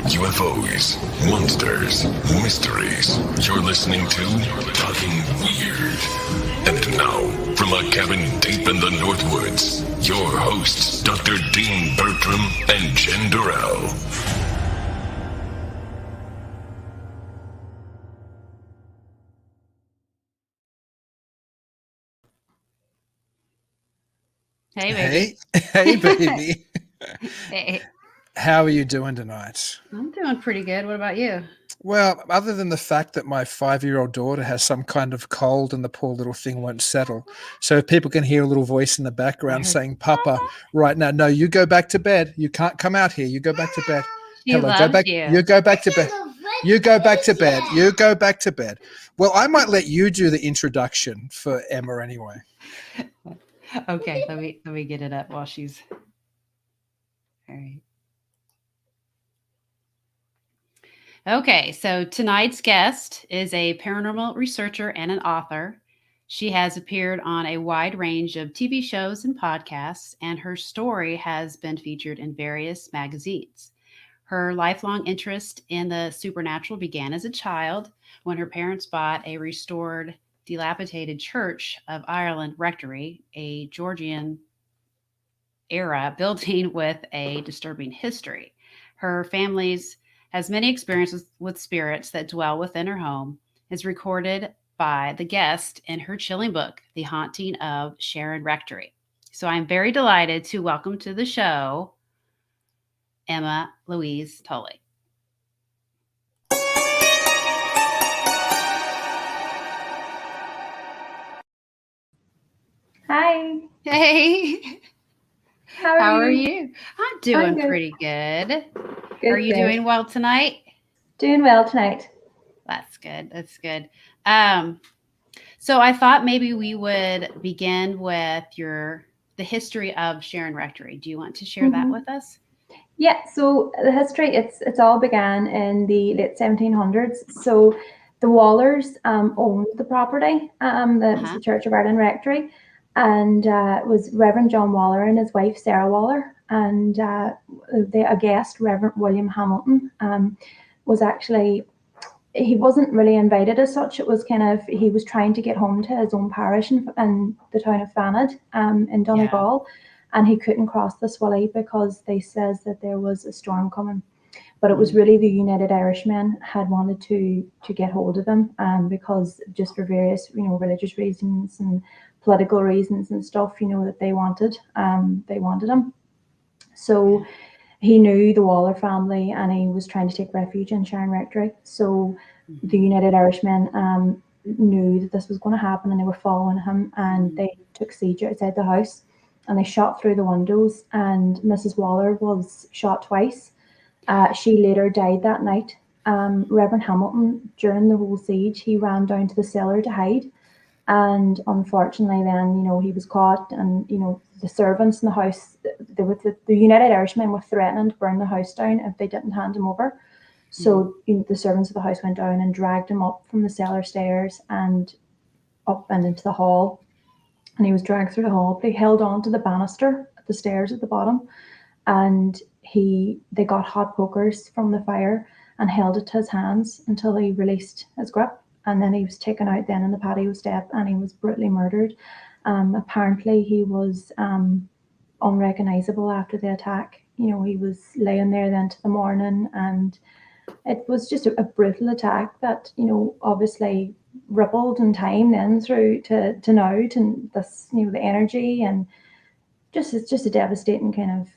UFOs, monsters, mysteries. You're listening to Talking Weird. And now, from a cabin deep in the Northwoods, your hosts, Dr. Dean Bertram and Jen Durrell. Hey, baby. Hey, baby. Hey. How are you doing tonight? I'm doing pretty good. What about you? Well, other than the fact that my 5-year-old daughter has some kind of cold and the poor little thing won't settle. So if people can hear a little voice in the background saying, Papa, right now, no, you go back to bed. You can't come out here. You go back to bed. She Hello, loves go back. you. You go back to bed. You go back to bed. You go back to bed. Well, I might let you do the introduction for Emma anyway. Okay, let me get it up while she's all right. Okay, so tonight's guest is a paranormal researcher and an author. She has appeared on a wide range of TV shows and podcasts, and her story has been featured in various magazines. Her lifelong interest in the supernatural began as a child when her parents bought a restored, dilapidated Church of Ireland Rectory, a Georgian era building with a disturbing history. Her family's has many experiences with spirits that dwell within her home, is recorded by the guest in her chilling book, The Haunting of Sharon Rectory. So I'm very delighted to welcome to the show Emma Louise Tully. Hi. Hey. How are you? I'm doing good. pretty good. Good. Are you doing well tonight? Doing well tonight. That's good. That's good. So I thought maybe we would begin with the history of Sharon Rectory. Do you want to share that with us? Yeah. So the history, it's all began in the late 1700s. So the Wallers owned the property. That was the Church of Ireland Rectory, and it was Reverend John Waller and his wife Sarah Waller, and a guest, Reverend William Hamilton, was actually. He wasn't really invited as such. It was kind of, he was trying to get home to his own parish in the town of Faeries in Donegal, and he couldn't cross the Swilly because they says that there was a storm coming. But it was really the United Irishmen had wanted to get hold of him, because just for various religious reasons and political reasons and stuff, that they wanted him. So he knew the Waller family, and he was trying to take refuge in Sharon Rectory. So the United Irishmen knew that this was going to happen, and they were following him, and they took siege outside the house, and they shot through the windows, and Mrs. Waller was shot twice. She later died that night. Reverend Hamilton, during the whole siege, he ran down to the cellar to hide. And unfortunately then, he was caught, and, the servants in the house, the United Irishmen were threatening to burn the house down if they didn't hand him over. So the servants of the house went down and dragged him up from the cellar stairs and up and into the hall. And he was dragged through the hall, but he held on to the banister at the stairs at the bottom. And they got hot pokers from the fire and held it to his hands until he released his grip. And then he was taken out then in the patio step, and he was brutally murdered. Apparently he was unrecognizable after the attack. He was laying there then to the morning, and it was just a brutal attack that, obviously rippled in time then through to now, to this, the energy, and it's just a devastating kind of,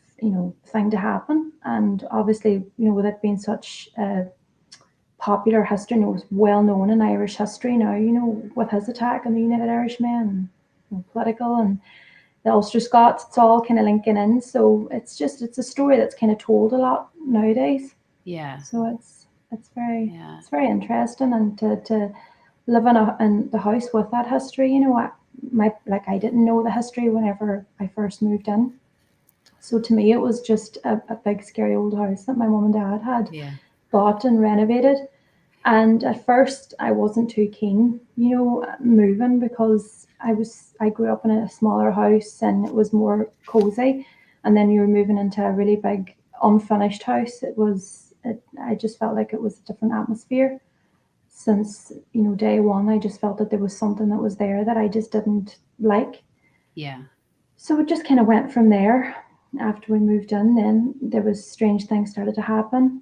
thing to happen. And obviously, with it being such a popular history, it was well known in Irish history now, with his attack on the United Irishmen, political, and the Ulster Scots, it's all kind of linking in. So it's a story that's kind of told a lot nowadays. Yeah. So it's very interesting, and to live in the house with that history, I didn't know the history whenever I first moved in. So to me, it was just a big scary old house that my mum and dad had bought and renovated. And at first I wasn't too keen, moving, because I grew up in a smaller house and it was more cozy. And then you were moving into a really big unfinished house. It was I just felt like it was a different atmosphere. Since, day one, I just felt that there was something that was there that I just didn't like. Yeah. So it just kind of went from there. After we moved in, then there was strange things started to happen.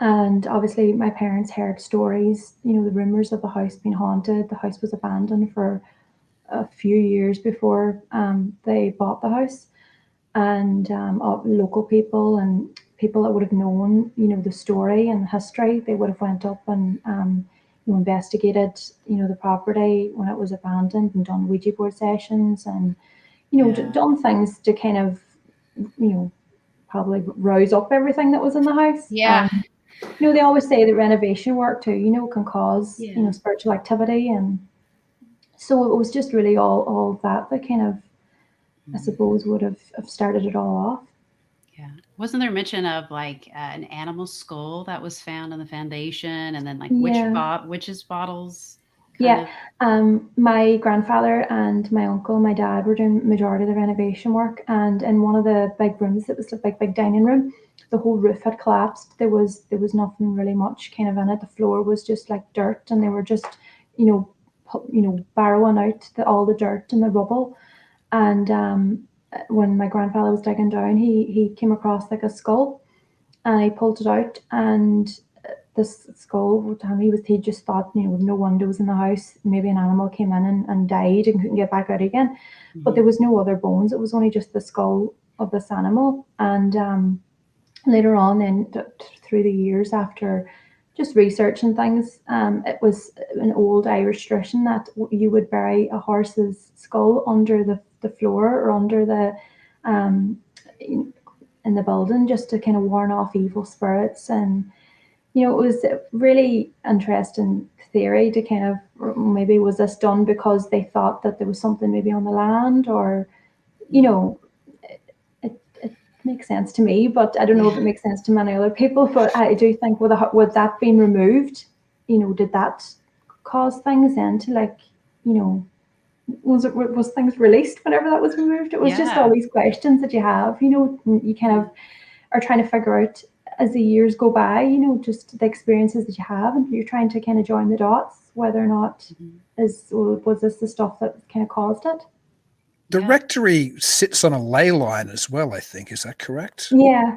And obviously my parents heard stories, the rumors of the house being haunted. The house was abandoned for a few years before they bought the house. And local people and people that would have known, the story and history, they would have went up and investigated, the property when it was abandoned and done Ouija board sessions and, done things to kind of, probably rouse up everything that was in the house. Yeah. They always say that renovation work too, can cause, Yeah. spiritual activity. And so it was just really all that kind of, I suppose, would have started it all off. Yeah. Wasn't there mention of like an animal skull that was found in the foundation, and then like witches bottles? Yeah. My grandfather and my uncle, my dad were doing majority of the renovation work, and in one of the big rooms, it was a big dining room. The whole roof had collapsed. There was nothing really much kind of in it. The floor was just like dirt, and they were just, barrowing out all the dirt and the rubble. And when my grandfather was digging down, he came across like a skull, and he pulled it out. And this skull, he just thought, with no windows in the house, maybe an animal came in and died and couldn't get back out again. Mm-hmm. But there was no other bones. It was only just the skull of this animal. And later on, then through the years, after just researching things, it was an old Irish tradition that you would bury a horse's skull under the floor or under the in the building, just to kind of warn off evil spirits. And it was a really interesting theory to kind of, maybe was this done because they thought that there was something maybe on the land, or it makes sense to me, but I don't know if it makes sense to many other people. But I do think with that being removed, did that cause things then to, like, was things released whenever that was removed? It was just all these questions that you have, you kind of are trying to figure out as the years go by, just the experiences that you have, and you're trying to kind of join the dots, whether or not was this the stuff that kind of caused it. The rectory sits on a ley line as well, I think. Is that correct? Yeah.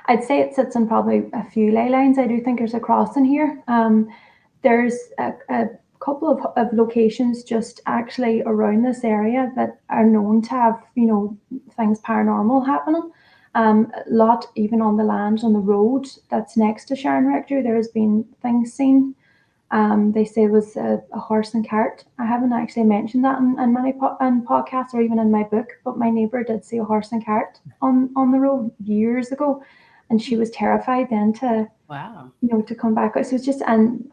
I'd say it sits on probably a few ley lines. I do think there's a crossing here. There's a couple of locations just actually around this area that are known to have, things paranormal happening. A lot even on the land, on the road that's next to Sharon Rectory, there has been things seen. They say it was a horse and cart. I haven't actually mentioned that in many podcasts or even in my book, but my neighbour did see a horse and cart on the road years ago, and she was terrified then to to come back. So it's just, and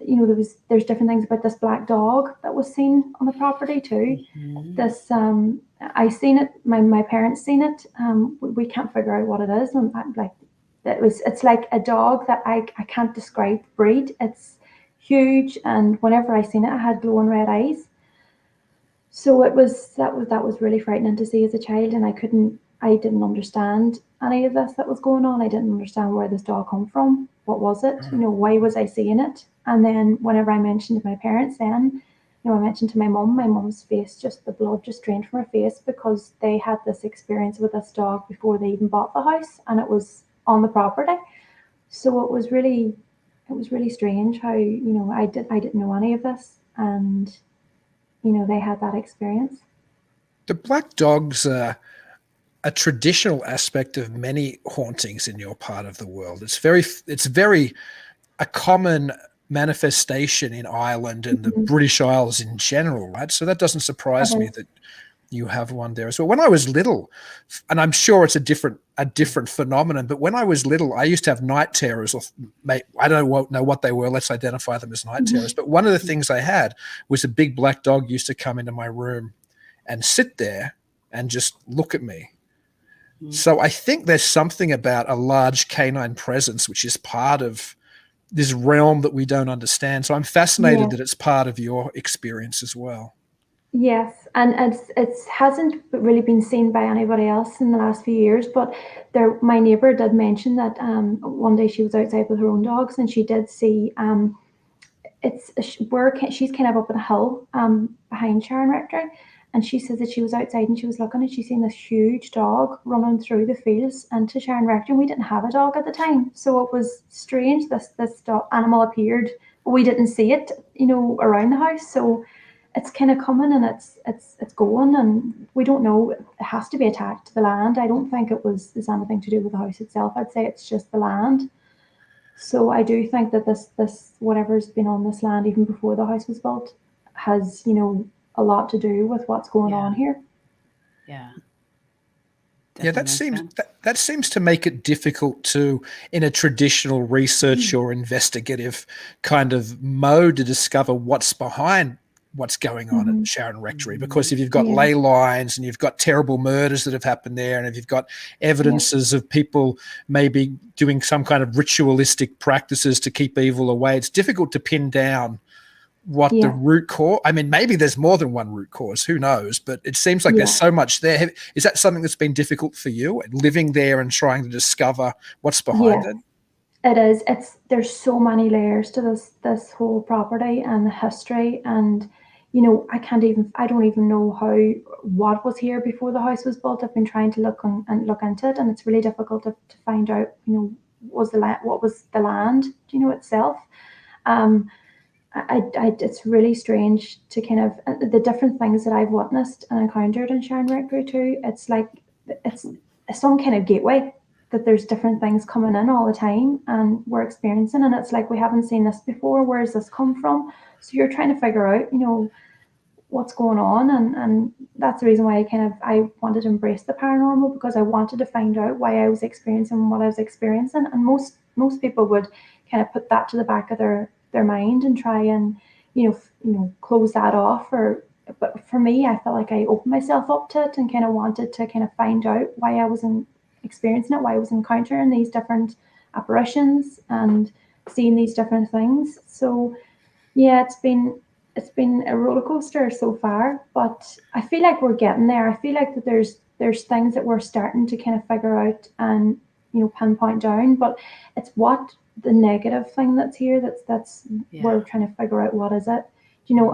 there's different things about this black dog that was seen on the property too. Mm-hmm. This I seen it. My parents seen it. We can't figure out what it is, and it's like a dog that I can't describe the breed. It's huge, and whenever I seen it, I had glowing red eyes. So that was really frightening to see as a child, and I didn't understand any of this that was going on. I didn't understand where this dog come from. What was it? Why was I seeing it? And then whenever I mentioned to my parents, then I mentioned to my mom's face, just the blood just drained from her face, because they had this experience with this dog before they even bought the house, and it was on the property. So it was really strange how, I didn't know any of this, and they had that experience. The black dogs are a traditional aspect of many hauntings in your part of the world. It's very a common manifestation in Ireland and the British Isles in general, right? So that doesn't surprise me that you have one there as well. When I was little, and I'm sure it's a different phenomenon, but when I was little, I used to have night terrors, or I don't know what they were. Let's identify them as night terrors. But one of the things I had was a big black dog used to come into my room and sit there and just look at me. So I think there's something about a large canine presence which is part of this realm that we don't understand. So I'm fascinated that it's part of your experience as well. Yes, and it hasn't really been seen by anybody else in the last few years. But my neighbour did mention that one day she was outside with her own dogs, and she did see she's kind of up on a hill behind Sharon Rectory, and she says that she was outside and she was looking and she seen this huge dog running through the fields into Sharon Rectory. And we didn't have a dog at the time, so it was strange. This dog, animal appeared, but we didn't see it, around the house. So it's kind of coming and it's going, and we don't know. It has to be attached to the land. I don't think there's anything to do with the house itself. I'd say it's just the land. So I do think that this whatever's been on this land even before the house was built has, a lot to do with what's going on here. Yeah. Yeah, that seems to make it difficult to, in a traditional research or investigative kind of mode, to discover what's behind what's going on at Sharon Rectory. Because if you've got ley lines and you've got terrible murders that have happened there, and if you've got evidences of people maybe doing some kind of ritualistic practices to keep evil away, it's difficult to pin down what the root cause. I mean, maybe there's more than one root cause, who knows, but it seems like there's so much there. Is that something that's been difficult for you, living there and trying to discover what's behind it? It is. There's so many layers to this whole property and the history, and I don't even know what was here before the house was built. I've been trying to look into it, and it's really difficult to find out, what was the land, itself. It's really strange to kind of the different things that I've witnessed and encountered in Sharon Rectory too. It's like it's some kind of gateway that there's different things coming in all the time and we're experiencing, and it's like we haven't seen this before. Where's this come from? So you're trying to figure out, what's going on, and that's the reason why I wanted to embrace the paranormal, because I wanted to find out why I was experiencing what I was experiencing. And most people would kind of put that to the back of their mind and try and close that off. But for me, I felt like I opened myself up to it and kind of wanted to kind of find out why I wasn't experiencing it, why I was encountering these different apparitions and seeing these different things. So yeah, it's been a roller coaster so far, but I feel like we're getting there. I feel like that there's things that we're starting to kind of figure out and pinpoint down, but it's what the negative thing that's here that's we're trying to figure out what is it.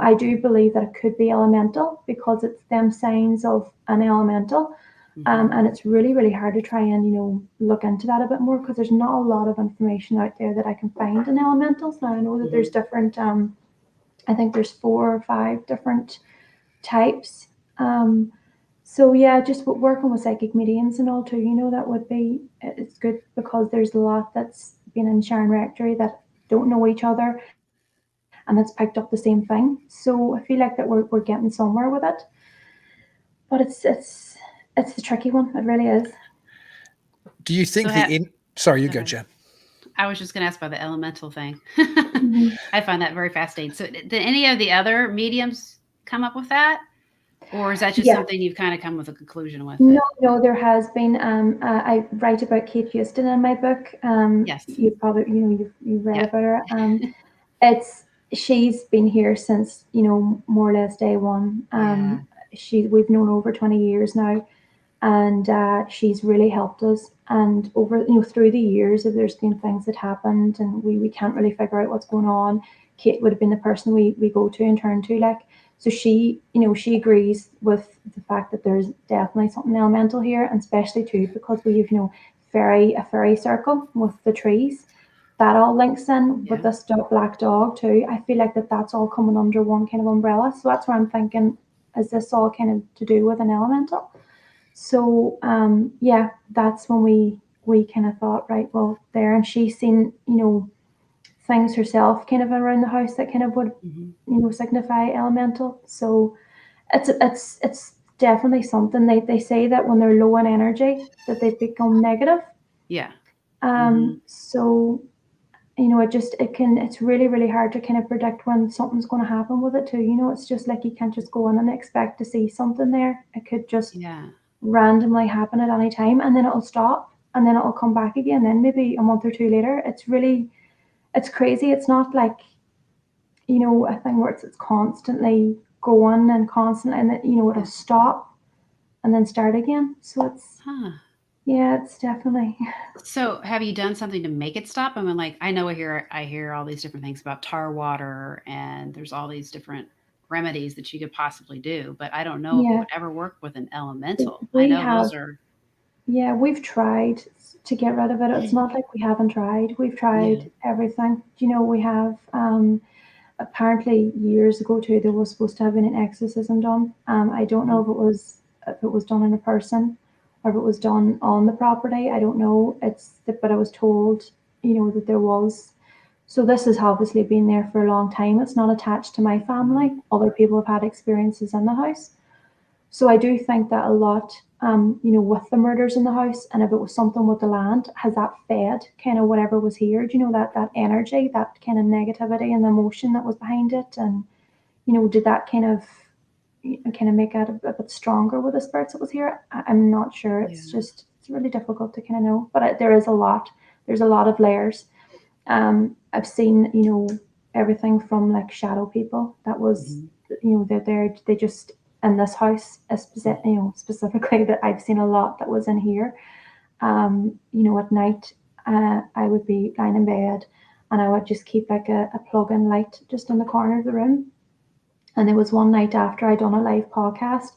I do believe that it could be elemental, because it's them signs of an elemental. And it's really, really hard to try and, look into that a bit more, because there's not a lot of information out there that I can find in elementals. Now, I know that there's different, I think there's 4 or 5 different types. So yeah, just working with psychic mediums and all too, it's good, because there's a lot that's been in Sharon Rectory that don't know each other and that's picked up the same thing. So I feel like that we're getting somewhere with it. But it's the tricky one. It really is. Do you think sorry, you go, Jen. I was just going to ask about the elemental thing. I find that very fascinating. So did any of the other mediums come up with that? Or is that just something you've kind of come with a conclusion with? No, there has been. I write about Kate Houston in my book. Yes. You probably, you've read about her. She's been here since, more or less day one. We've known her over 20 years now, and she's really helped us. And over, through the years, if there's been things that happened and we can't really figure out what's going on, Kate would have been the person we go to and turn to, like. So she agrees with the fact that there's definitely something elemental here, and especially too because we have, a fairy circle with the trees. That all links in with this black dog too. I feel like that's all coming under one kind of umbrella. So that's where I'm thinking, is this all kind of to do with an elemental? So that's when we kind of thought, right, well, there, and she's seen, things herself kind of around the house that kind of would signify elemental. So it's definitely something. They say that when they're low in energy that they become negative. So it's really, really hard to kind of predict when something's going to happen with it too. It's just like you can't just go in and expect to see something there. It could just randomly happen at any time, and then it'll stop, and then it'll come back again, then maybe a month or two later. It's crazy. It's not like, a thing where it's constantly going and constantly, and it'll stop and then start again. So it's it's definitely. So have you done something to make it stop? I mean, like, I know I hear all these different things about tar water, and there's all these different remedies that you could possibly do, but I don't know if it would ever work with an elemental. I know those are. Yeah, we've tried to get rid of it. It's not like we haven't tried. We've tried everything. We have apparently years ago too. There was supposed to have been an exorcism done. I don't know if it was done in a person or if it was done on the property. I don't know. But I was told that there was. So this has obviously been there for a long time. It's not attached to my family. Other people have had experiences in the house. So I do think that a lot, with the murders in the house, and if it was something with the land, has that fed kind of whatever was here? That energy, that kind of negativity and the emotion that was behind it, and did that kind of make it a bit stronger with the spirits that was here? I'm not sure. It's really difficult to kind of know. But there is a lot. There's a lot of layers. I've seen everything from like shadow people. That was they just. In this house, specifically, that I've seen a lot that was in here. At night, I would be lying in bed, and I would just keep like a plug-in light just in the corner of the room. And there was one night after I'd done a live podcast,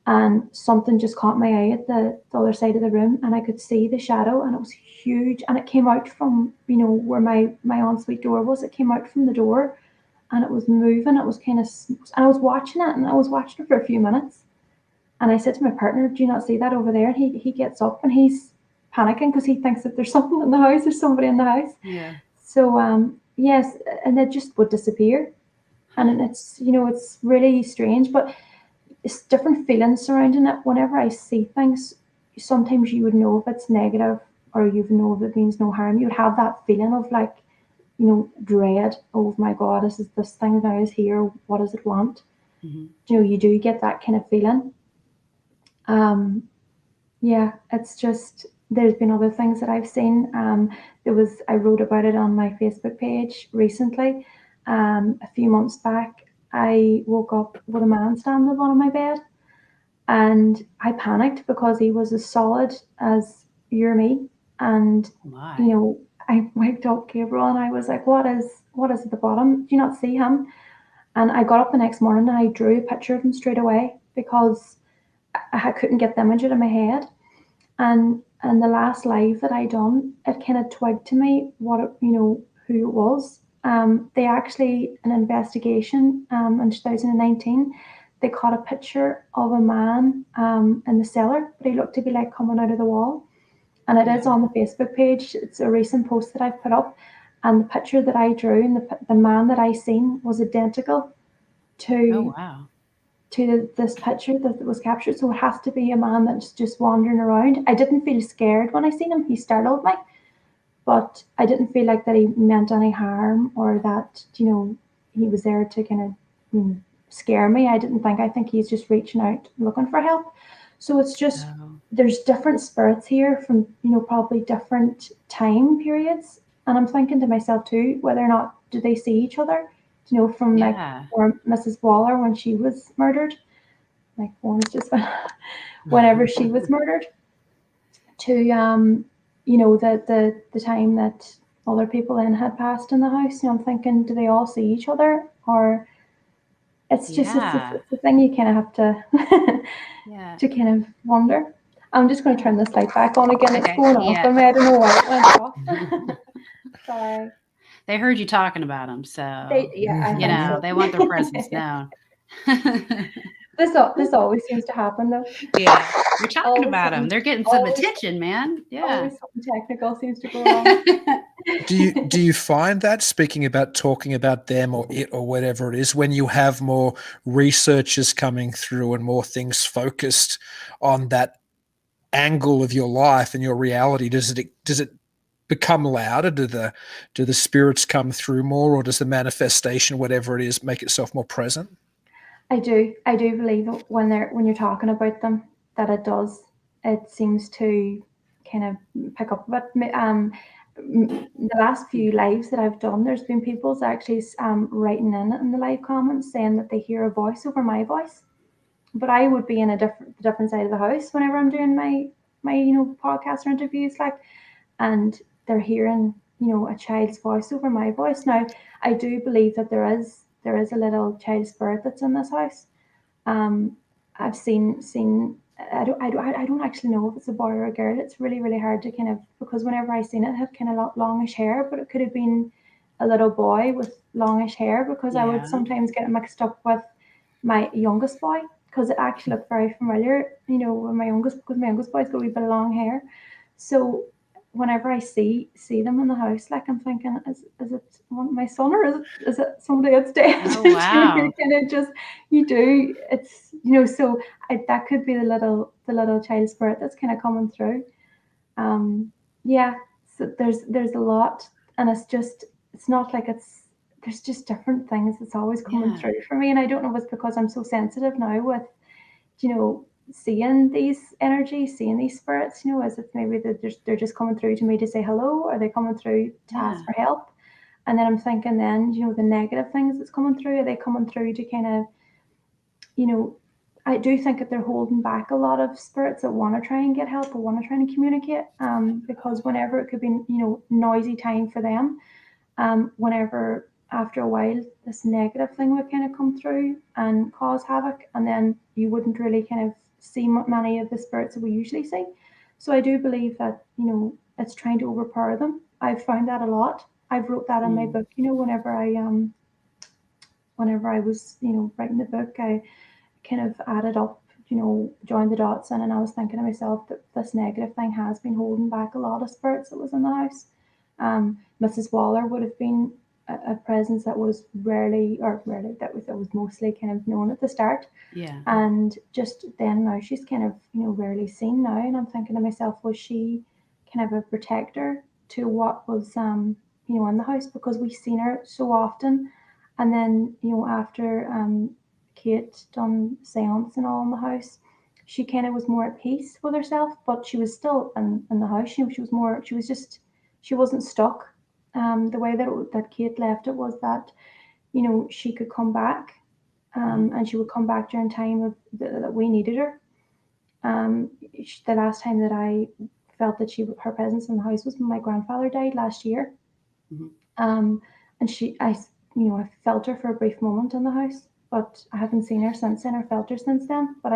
and something just caught my eye at the other side of the room, and I could see the shadow, and it was huge, and it came out from where my ensuite door was. It came out from the door. And it was moving. It was kind of, and I was watching it, and I was watching it for a few minutes. And I said to my partner, "Do you not see that over there?" And he gets up and he's panicking because he thinks that there's something in the house. There's somebody in the house. Yeah. So yes, and it just would disappear, and it's it's really strange, but it's different feelings surrounding it. Whenever I see things, sometimes you would know if it's negative or you would know if it means no harm. You would have that feeling of like, dread. Oh my God, this thing now is here. What does it want? You do get that kind of feeling. It's just, there's been other things that I've seen. I wrote about it on my Facebook page recently. A few months back, I woke up with a man standing on the bottom of my bed, and I panicked because he was as solid as you or me. And I waked up Gabriel, and I was like, what is at the bottom? Do you not see him? And I got up the next morning and I drew a picture of him straight away because I couldn't get the image out of my head. And the last live that I done, it kind of twigged to me who it was. They actually, an investigation in 2019, they caught a picture of a man in the cellar, but he looked to be like coming out of the wall. And it is on the Facebook page. It's a recent post that I've put up. And the picture that I drew and the man that I seen was identical to this picture that was captured. So it has to be a man that's just wandering around. I didn't feel scared when I seen him. He startled me. But I didn't feel like that he meant any harm or that, he was there to kind of scare me. I think he's just reaching out looking for help. So it's just, there's different spirits here from, probably different time periods. And I'm thinking to myself too, whether or not do they see each other, from like, or Mrs. Waller when she was murdered, my phone is just, whenever she was murdered, to, the time that other people in had passed in the house. I'm thinking, do they all see each other? Or it's just, it's a thing you kind of have to, to kind of wonder. I'm just going to turn this light back on again. It's going off on me. I don't know why it went off. Sorry. They heard you talking about them, so they want their presence known. This always seems to happen, though. Yeah, you're talking about them. They're getting some attention, man. Yeah, always something technical seems to go wrong. Do you find that, speaking about talking about them or it or whatever it is, when you have more researchers coming through and more things focused on that angle of your life and your reality, does it become louder? Do the spirits come through more, or does the manifestation, whatever it is, make itself more present? I do believe that when you're talking about them, that it does. It seems to kind of pick up a bit. the last few lives that I've done, there's been people's actually writing in the live comments saying that they hear a voice over my voice, but I would be in a different side of the house whenever I'm doing my podcast or interviews, like, and they're hearing a child's voice over my voice. Now, I do believe that there is a little child spirit that's in this house. I've seen. I don't actually know if it's a boy or a girl. It's really, really hard to kind of, because whenever I seen it, it had kind of longish hair, but it could have been a little boy with longish hair, because I would sometimes get it mixed up with my youngest boy, because it actually looked very familiar, with my youngest, because my youngest boy's got a wee bit of long hair. So whenever I see them in the house, like, I'm thinking, is it my son, or is it somebody that's dead? Oh, wow. You kind of just, it's, so that could be the little child spirit that's kind of coming through. Yeah, so there's a lot, and it's not like there's just different things that's always coming through for me, and I don't know if it's because I'm so sensitive now with, seeing these energies, seeing these spirits, is it maybe they're just coming through to me to say hello, or are they coming through to ask for help? And then I'm thinking then, the negative things that's coming through, are they coming through to kind of, I do think that they're holding back a lot of spirits that want to try and get help or want to try and communicate, because whenever it could be, noisy time for them, whenever after a while this negative thing would kind of come through and cause havoc, and then you wouldn't really kind of see many of the spirits that we usually see. So I do believe that, it's trying to overpower them. I've found that a lot. I've wrote that in my book, whenever I was, writing the book, I kind of added up, joined the dots in, and I was thinking to myself that this negative thing has been holding back a lot of spirits that was in the house. Mrs. Waller would have been a presence that was that was mostly kind of known at the start. Yeah. And just then now she's kind of, rarely seen now. And I'm thinking to myself, was she kind of a protector to what was, in the house? Because we've seen her so often. And then, after Kate done seance and all in the house, she kind of was more at peace with herself, but she was still in the house. She wasn't stuck. The way that Kate left it was that, she could come back, and she would come back during time that we needed her. The last time that I felt that her presence in the house was when my grandfather died last year. And I felt her for a brief moment in the house, but I haven't seen her since then or felt her since then. But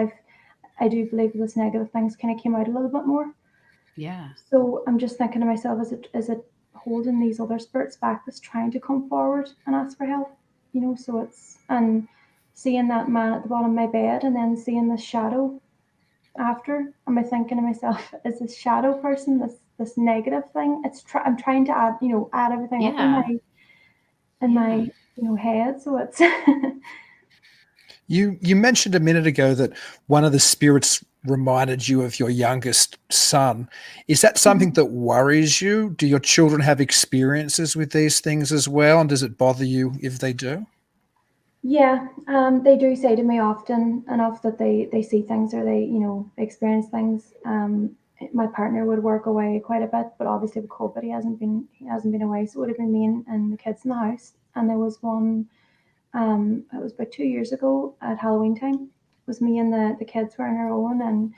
I do believe this negative things kind of came out a little bit more. Yeah. So I'm just thinking to myself, is it holding these other spirits back that's trying to come forward and ask for help? So it's, and seeing that man at the bottom of my bed, and then seeing the shadow after, am I thinking to myself, is this shadow person this negative thing? I'm trying to add everything up in my head. So it's You mentioned a minute ago that one of the spirits reminded you of your youngest son. Is that something that worries you? Do your children have experiences with these things as well? And does it bother you if they do? Yeah, they do say to me often enough that they see things, or they, experience things. My partner would work away quite a bit, but obviously with COVID, he hasn't been away. So it would have been me and the kids in the house. And there was one, it was about 2 years ago at Halloween time. It was me and the kids were on our own, and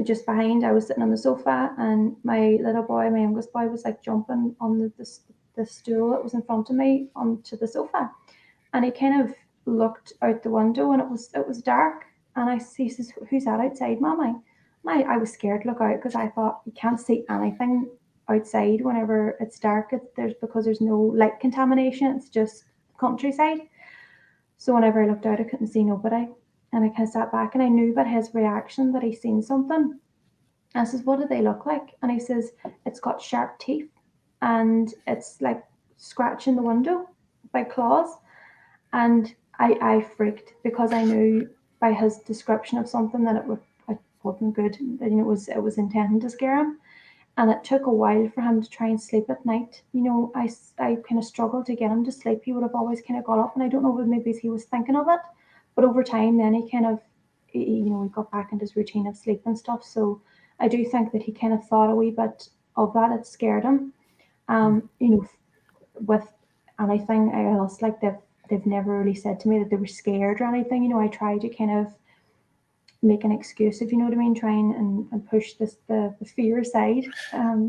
just behind, I was sitting on the sofa, and my little boy, my youngest boy, was like jumping on the stool that was in front of me onto the sofa, and he kind of looked out the window, and it was dark, and he says, "Who's that outside, Mommy?" And I was scared to look out, because I thought you can't see anything outside whenever it's dark. Because there's no light contamination. It's just countryside. So whenever I looked out, I couldn't see nobody. And I kind of sat back, and I knew by his reaction that he'd seen something. I says, "What do they look like?" And he says, "It's got sharp teeth, and it's like scratching the window by claws." And I freaked, because I knew by his description of something that it wasn't good. That, it was intending to scare him. And it took a while for him to try and sleep at night. I kind of struggled to get him to sleep. He would have always kind of got up, and I don't know if maybe he was thinking of it, but over time then he kind of, he got back into his routine of sleep and stuff. So I do think that he kind of thought a wee bit of that. It scared him. You know, with anything else, like they've never really said to me that they were scared or anything. You know, I try to kind of make an excuse, if you know what I mean, try and push the fear aside.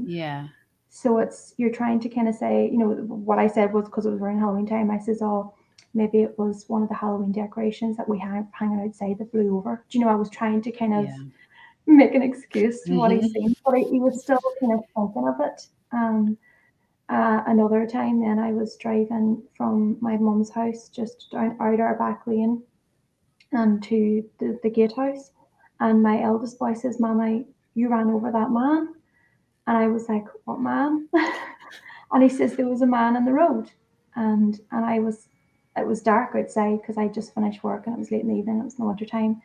Yeah. So you're trying to kind of say, you know, what I said was because it was around Halloween time. I says, oh, maybe it was one of the Halloween decorations that we had hanging outside that blew over. Do you know, I was trying to kind of Yeah. make an excuse to what he's Mhm. saying, but he was still kind of thinking of it. Another time then I was driving from my mum's house just down out our back lane and to the gatehouse, and my eldest boy says, Mama, you ran over that man. And I was like, what man? And he says there was a man in the road, and it was dark outside because I just finished work and it was late in the evening. It was in the winter time,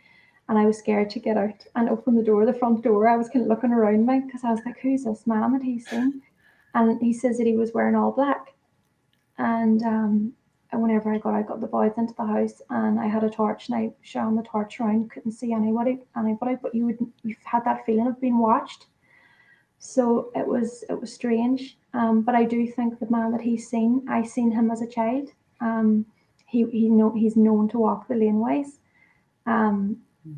and I was scared to get out and open the door, the front door. I was kind of looking around me because I was like, who's this man that he's seen? And he says that he was wearing all black. And whenever I got the boys into the house, and I had a torch, and I shone the torch around, couldn't see anybody, but you've had that feeling of being watched. So it was strange. But I do think the man that I seen him as a child. He's known to walk the laneways.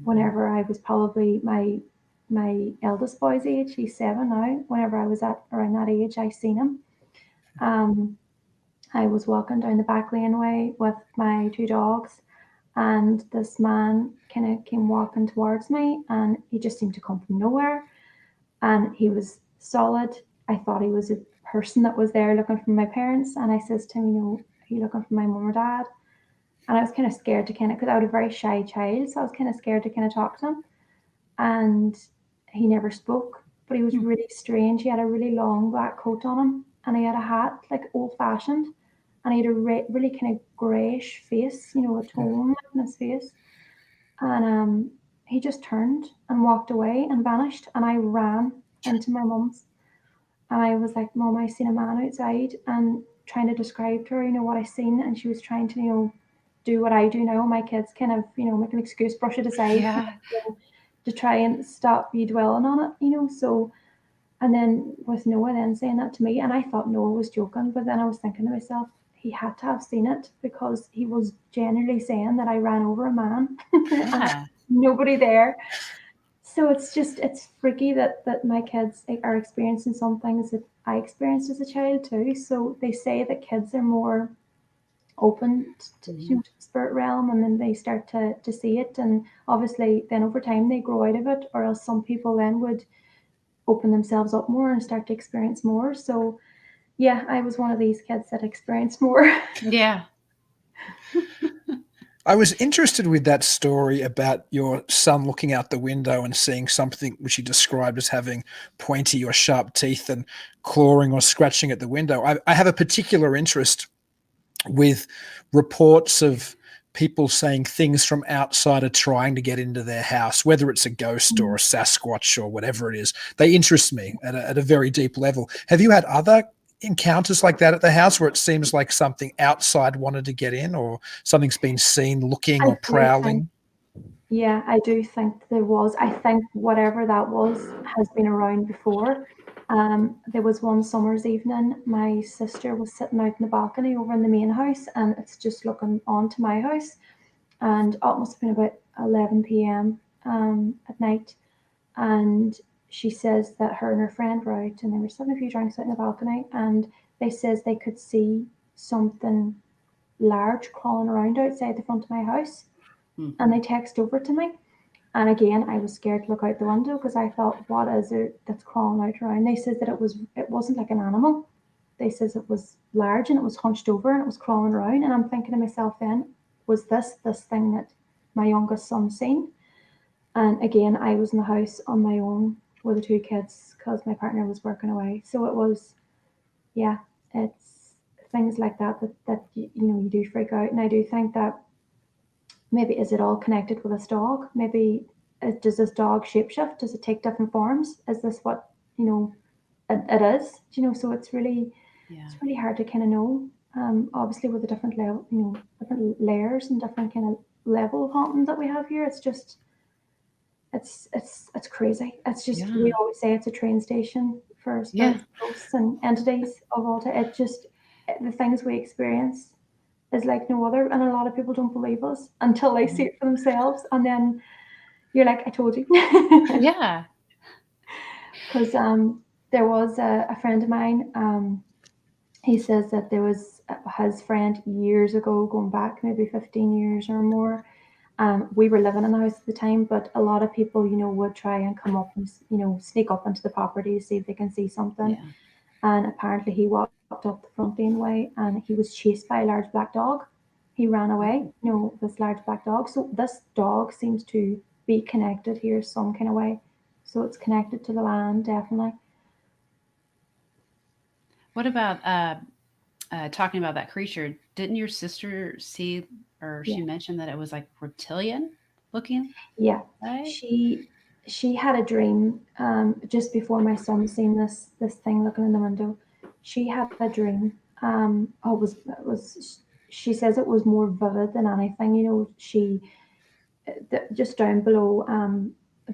Whenever I was probably my eldest boy's age, he's 7 now. Whenever I was at around that age, I seen him. Um, I was walking down the back laneway with my 2 dogs, and this man kind of came walking towards me, and he just seemed to come from nowhere, and he was solid. I thought he was a person that was there looking for my parents, and I says to him, you know, are you looking for my mum or dad? And I was kind of scared to because I was a very shy child, so I was kind of scared to kind of talk to him, and he never spoke, but he was really strange. He had a really long black coat on him, and he had a hat like old fashioned, and he had a really kind of greyish face, you know, a tone in his face, and he just turned and walked away and vanished, and I ran into my mum's, and I was like, Mum, I seen a man outside, and trying to describe to her, you know, what I seen, and she was trying to, you know, do what I do now. My kids kind of, you know, make an excuse, brush it aside, Yeah. to try and stop you dwelling on it, you know. So, and then with Noah then saying that to me, and I thought Noah was joking, but then I was thinking to myself, he had to have seen it because he was genuinely saying that I ran over a man and Yeah. nobody there. So it's freaky that my kids are experiencing some things that I experienced as a child too. So they say that kids are more open to, you know, to the spirit realm, and then they start to see it, and obviously then over time they grow out of it, or else some people then would open themselves up more and start to experience more. So yeah, I was one of these kids that experienced more. Yeah. I was interested with that story about your son looking out the window and seeing something which he described as having pointy or sharp teeth and clawing or scratching at the window. I have a particular interest with reports of people saying things from outside are trying to get into their house, whether it's a ghost or a Sasquatch or whatever it is. They interest me at a very deep level. Have you had other encounters like that at the house where it seems like something outside wanted to get in, or something's been seen looking I or do think, prowling? yeah, I do think there was. I think whatever that was has been around before. There was one summer's evening, my sister was sitting out in the balcony over in the main house, and it's just looking onto my house. And it must have been about 11 p.m. At night. And she says that her and her friend were out, and they were just having a few drinks out in the balcony, and they says they could see something large crawling around outside the front of my house, and they text over to me. And again, I was scared to look out the window because I thought, what is it that's crawling out around? They said that it wasn't like an animal. They says it was large and it was hunched over and it was crawling around. And I'm thinking to myself then, was this thing that my youngest son seen? And again, I was in the house on my own with the 2 kids because my partner was working away. So it was, yeah, it's things like that you know, you do freak out. And I do think that maybe is it all connected with this dog? Maybe does this dog shapeshift? Does it take different forms? Is this what, you know, it is? Do you know? So Yeah. it's really hard to kind of know. Obviously with the different level, you know, different layers and different kind of level of haunting that we have here, it's crazy. It's just, Yeah. we always say it's a train station for Yeah. spirits, ghosts, and entities of all time. It just, the things we experience is like no other, and a lot of people don't believe us until they see it for themselves, and then you're like, I told you. Yeah. Because there was a friend of mine. He says that there was his friend years ago, going back maybe 15 years or more. We were living in the house at the time, but a lot of people, would try and come up and, sneak up into the property to see if they can see something. Yeah. And apparently he walked up the front laneway and he was chased by a large black dog. He ran away, this large black dog. So this dog seems to be connected here some kind of way. So it's connected to the land, definitely. What about talking about that creature? Didn't your sister see, or Yeah. she mentioned that it was like reptilian looking? Yeah. Right? She had a dream just before my son seen this thing looking in the window. She had a dream. She says it was more vivid than anything. She just down below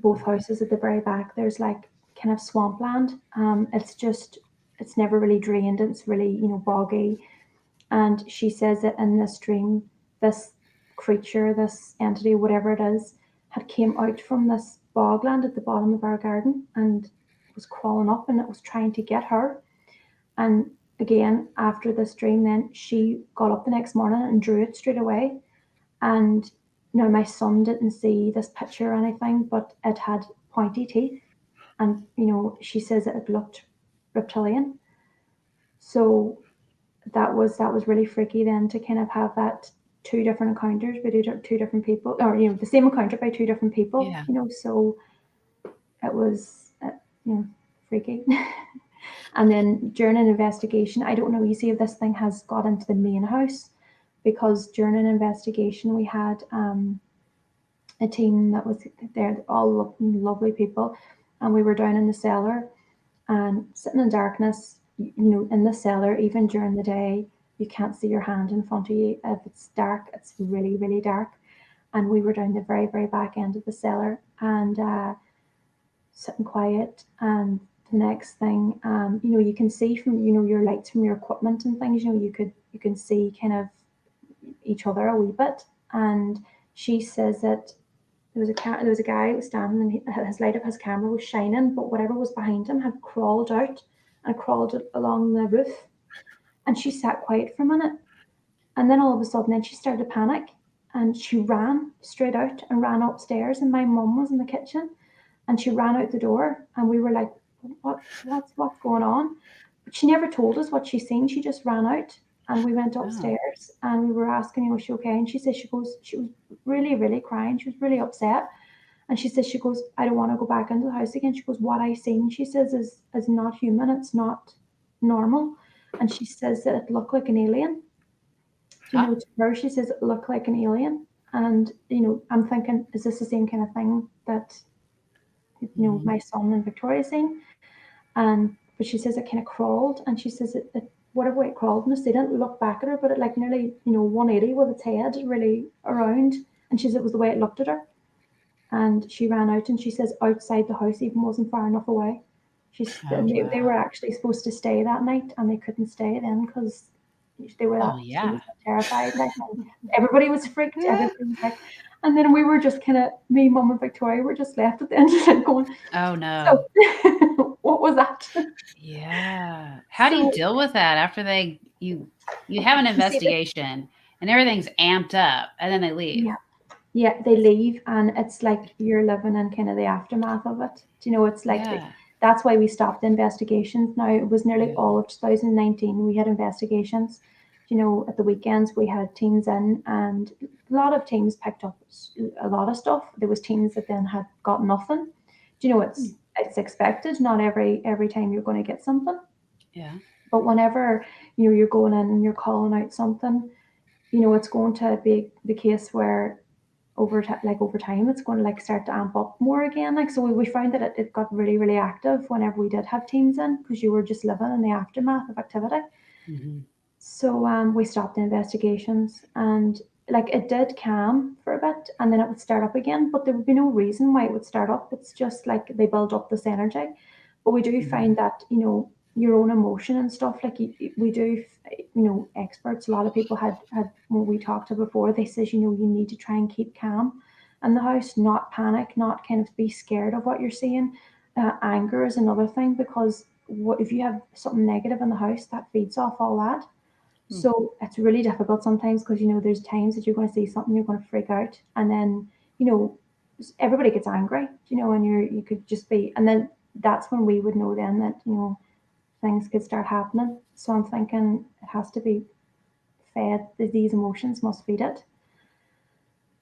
both houses at the very back. There's like kind of swampland. It's never really drained. It's really boggy. And she says that in this dream, this creature, this entity, whatever it is, had came out from this bogland at the bottom of our garden and was crawling up, and it was trying to get her. And again, after this dream, then she got up the next morning and drew it straight away. And my son didn't see this picture or anything, but it had pointy teeth. And, she says that it looked reptilian. So that was really freaky then, to kind of have that two different encounters by two different people, or the same encounter by two different people. Yeah. So it was freaky. And then during an investigation, I don't know, you see if this thing has got into the main house, because during an investigation we had a team that was there, all lovely people, and we were down in the cellar and sitting in darkness. In the cellar, even during the day, you can't see your hand in front of you. If it's dark, it's really, really dark. And we were down the very, very back end of the cellar and sitting quiet. And the next thing, you can see from, your lights from your equipment and things, you can see kind of each other a wee bit. And she says that there was a guy who was standing, and his light of his camera was shining, but whatever was behind him had crawled out and crawled along the roof. And she sat quiet for a minute, and then all of a sudden, then she started to panic, and she ran straight out and ran upstairs. And my mum was in the kitchen, and she ran out the door, and we were like, "What's going on?" But she never told us what she seen. She just ran out, and we went upstairs, and we were asking, "Was she okay?" And she said she was really, really crying. She was really upset. And she says, I don't want to go back into the house again. She goes, what I seen, she says, is not human. It's not normal. And she says that it looked like an alien. To her, she says it looked like an alien. And, I'm thinking, is this the same kind of thing that, my son and Victoria seen? But she says it kind of crawled, and she says it whatever way it crawled, and they didn't look back at her, but it like nearly, 180 with its head really around. And she says it was the way it looked at her. And she ran out, and she says outside the house even wasn't far enough away. They were actually supposed to stay that night, and they couldn't stay then because they were terrified. Like, everybody was freaked. Everybody was like, and then we were just kind of, me, Mum, and Victoria were just left at the end of it going, oh no. So, what was that? Yeah. How do you deal with that after you have an investigation and everything's amped up, and then they leave? Yeah, they leave, and it's like you're living in kind of the aftermath of it. It's like that's why we stopped the investigations. Now, it was nearly all of 2019 we had investigations. At the weekends we had teams in, and a lot of teams picked up a lot of stuff. There was teams that then had got nothing. It's expected. Not every time you're going to get something. Yeah. But whenever you're going in and you're calling out something, it's going to be the case where over time it's going to start to amp up more again. So we found that it got really, really active whenever we did have teams in, because you were just living in the aftermath of activity. Mm-hmm. So we stopped the investigations, and like it did calm for a bit and then it would start up again, but there would be no reason why it would start up. It's just like they build up this energy. But we do find that, you know, your own emotion and stuff, like we do, you know, experts, a lot of people had when we talked to before, they says, you know, you need to try and keep calm in the house, not panic, not kind of be scared of what you're seeing. Anger is another thing, because what if you have something negative in the house, that feeds off all that. So it's really difficult sometimes, because, you know, there's times that you're going to see something, you're going to freak out, and then, you know, everybody gets angry, you know, and you could just be, and then that's when we would know then that, you know, things could start happening. So I'm thinking it has to be fed, these emotions must feed it.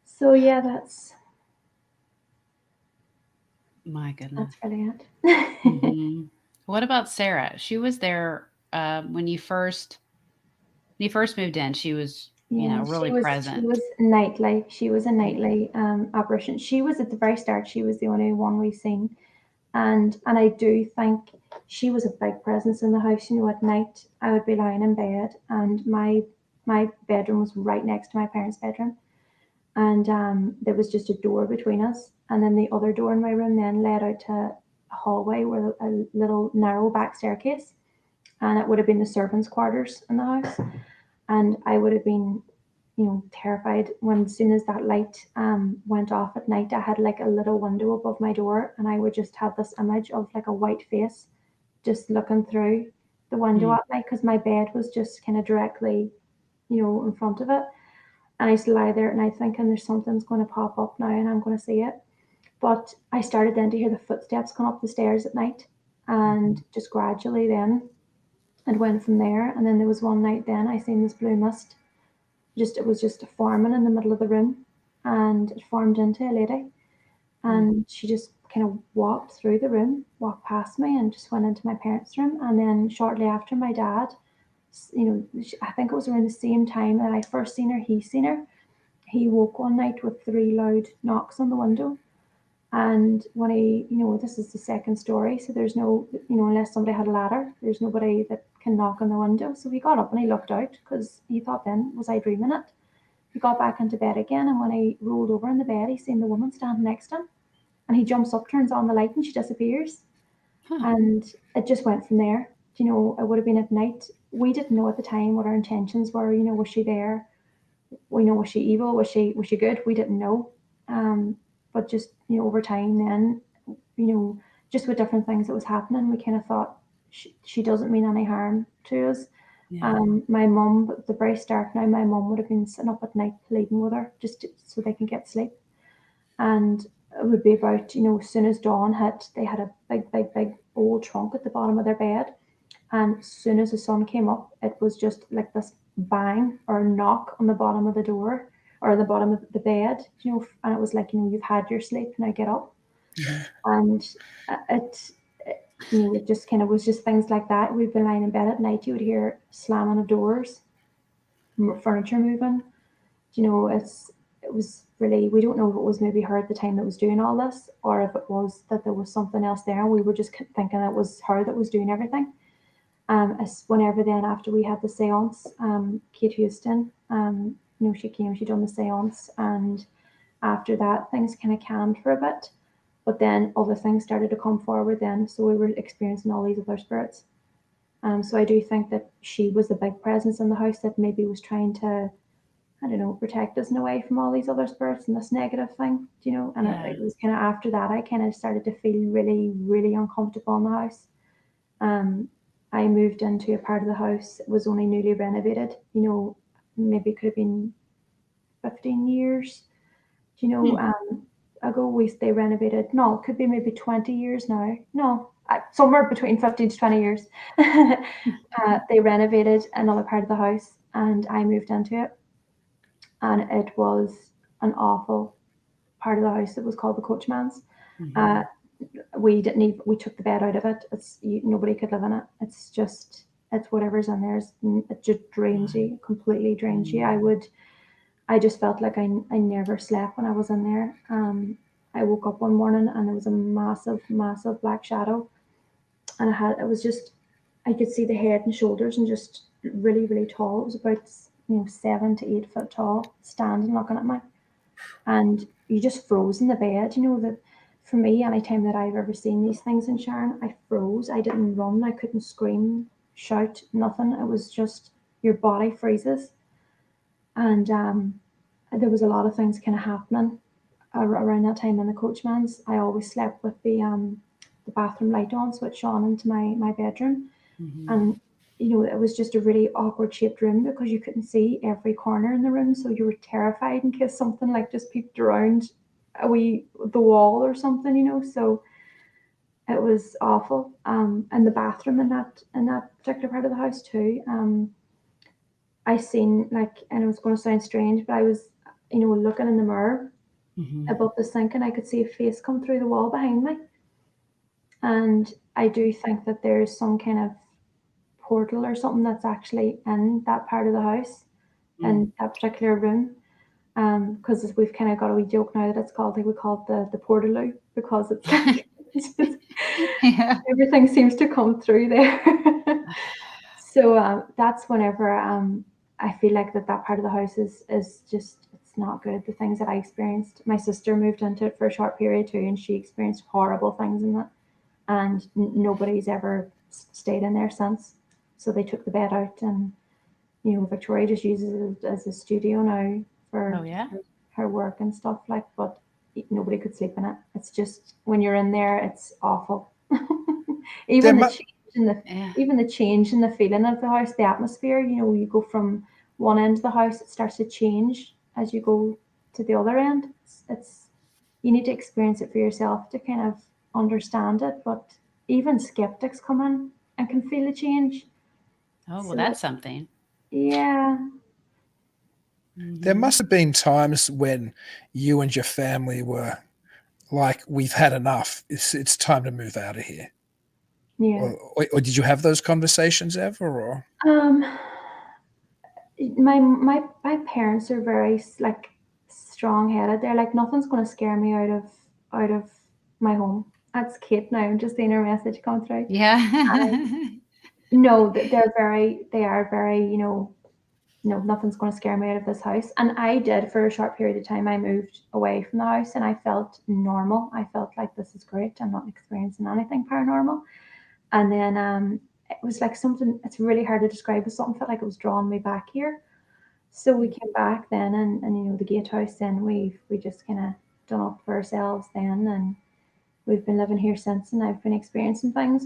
So yeah, My goodness. that's really it. What about Sarah? She was there when you first moved in. She was, you Yeah, know, really she present. was nightly. She was a nightly apparition. She was at the very start. She was the only one we seen, and I do think she was a big presence in the house. You know, at night I would be lying in bed, and my bedroom was right next to my parents' bedroom, and there was just a door between us, and then the other door in my room then led out to a hallway with a little narrow back staircase, and it would have been the servants' quarters in the house, and I would have been, you know, terrified when, as soon as that light went off at night, I had like a little window above my door, and I would just have this image of like a white face just looking through the window at me, because my bed was just kind of directly, you know, in front of it. And I used to lie there at night thinking there's something's going to pop up now and I'm going to see it. But I started then to hear the footsteps come up the stairs at night, and just gradually then it went from there. And then there was one night then I seen this blue mist, just, it was just forming in the middle of the room, and it formed into a lady, and she just kind of walked through the room, walked past me, and just went into my parents' room. And then shortly after, my dad, you know, I think it was around the same time that I first seen her, he seen her. He woke one night with 3 loud knocks on the window. And when he, you know, this is the second story, so there's no, you know, unless somebody had a ladder, there's nobody that can knock on the window. So he got up and he looked out, because he thought, then, was I dreaming it? He got back into bed again, and when he rolled over in the bed, he seen the woman standing next to him. And he jumps up, turns on the light, and she disappears. And it just went from there. You know, it would have been at night. We didn't know at the time what our intentions were. You know, was she there? We know, was she evil? Was she good? We didn't know. But just, you know, over time, then, you know, just with different things that was happening, we kind of thought she doesn't mean any harm to us. My mum, at the very start now, my mum would have been sitting up at night pleading with her just so they can get sleep. And it would be about, you know, as soon as dawn hit, they had a big old trunk at the bottom of their bed. And as soon as the sun came up, it was just like this bang or knock on the bottom of the door or the bottom of the bed, you know, and it was like, you know, you've had your sleep, now get up. And it, you know, it just kind of was just things like that. We'd been lying in bed at night, you would hear slamming of doors, furniture moving. You know, it was really, we don't know if it was maybe her at the time that was doing all this, or if it was that there was something else there. We were just thinking it was her that was doing everything. As whenever then after we had the seance, Kate Houston, you know, she came, she done the seance, and after that things kind of calmed for a bit. But then other things started to come forward then, so we were experiencing all these other spirits. So I do think that she was the big presence in the house that maybe was trying to, I don't know, protect us in a way from all these other spirits and this negative thing, you know. And it was kind of after that I kind of started to feel really, really uncomfortable in the house. I moved into a part of the house, it was only newly renovated, you know, maybe it could have been 15 years, you know, ago. They renovated, no, it could be maybe 20 years now, no, somewhere between 15 to 20 years. They renovated another part of the house and I moved into it, and it was an awful part of the house. It was called the Coachman's. We didn't even, we took the bed out of it. Nobody could live in it. It's whatever's in there. It just drains you, completely drains you. I just felt like I never slept when I was in there. I woke up one morning and there was a massive black shadow, and it was just, I could see the head and shoulders, and just really tall. It was about 7 to 8 foot tall, standing looking at me. And you just froze in the bed. That for me, anytime that I've ever seen these things in Sharon, I froze. I didn't run. I couldn't scream, shout, nothing. It was just your body freezes. And there was a lot of things kind of happening around that time in the coachman's. I always slept with the bathroom light on, switched on into my bedroom. Mm-hmm. And it was just a really awkward shaped room because you couldn't see every corner in the room, so you were terrified in case something like just peeped around the wall or something. So it was awful. And the bathroom in that particular part of the house too. I seen, like, and it was going to sound strange, but I was looking in the mirror Mm-hmm. above the sink, and I could see a face come through the wall behind me. And I do think that there's some kind of portal or something that's actually in that part of the house, in that particular room. Because we've kind of got a wee joke now that it's called, like, we call it the portaloo, because it's like Yeah. everything seems to come through there. So that's whenever I feel like that part of the house is just, it's not good. The things that I experienced, my sister moved into it for a short period too, and she experienced horrible things in it, and nobody's ever stayed in there since. So they took the bed out, and Victoria just uses it as a studio now for Oh, yeah. her work and stuff, like. But nobody could sleep in it. It's just, when you're in there, it's awful. Even the change in the Yeah. even the change in the feeling of the house, the atmosphere. You go from one end of the house, it starts to change as you go to the other end. It's you need to experience it for yourself to kind of understand it. But even skeptics come in and can feel the change. Oh, well, So that's something. yeah. There Mm-hmm. must have been times when you and your family were like, we've had enough. It's time to move out of here. Yeah. Or did you have those conversations ever? Or My parents are very, like, strong headed. They're like, nothing's going to scare me out of my home. That's Kate now. I'm just seeing her message come through. Yeah. No, they are very, no, nothing's going to scare me out of this house. And I did, for a short period of time, I moved away from the house, and I felt normal. I felt like, this is great. I'm not experiencing anything paranormal. And then it was like something, it's really hard to describe, but something felt like it was drawing me back here. So we came back then, and the gatehouse, then we just kind of done up for ourselves then, and we've been living here since. And I've been experiencing things,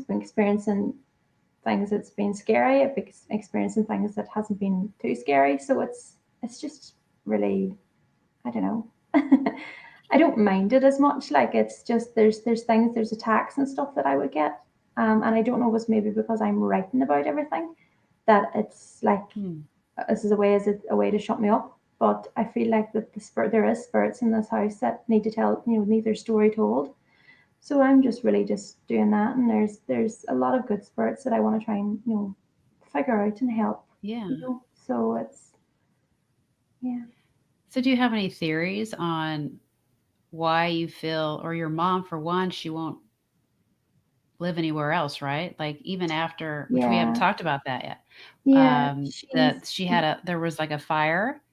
that's been scary. I've been experiencing things that hasn't been too scary. So it's just really, I don't know. I don't mind it as much. Like, it's just, there's things, there's attacks and stuff that I would get. And I don't know if it's maybe because I'm writing about everything, that it's like, this is a way to shut me up. But I feel like that there is spirits in this house that need to tell, need their story told. So I'm just really just doing that, and there's a lot of good spirits that I want to try and figure out and help. Yeah. So it's, yeah. So, do you have any theories on why you feel, or your mom, for one, she won't live anywhere else, right? Like, even after, which we haven't Yeah, talked about that yet. yeah. That she had there was like a fire,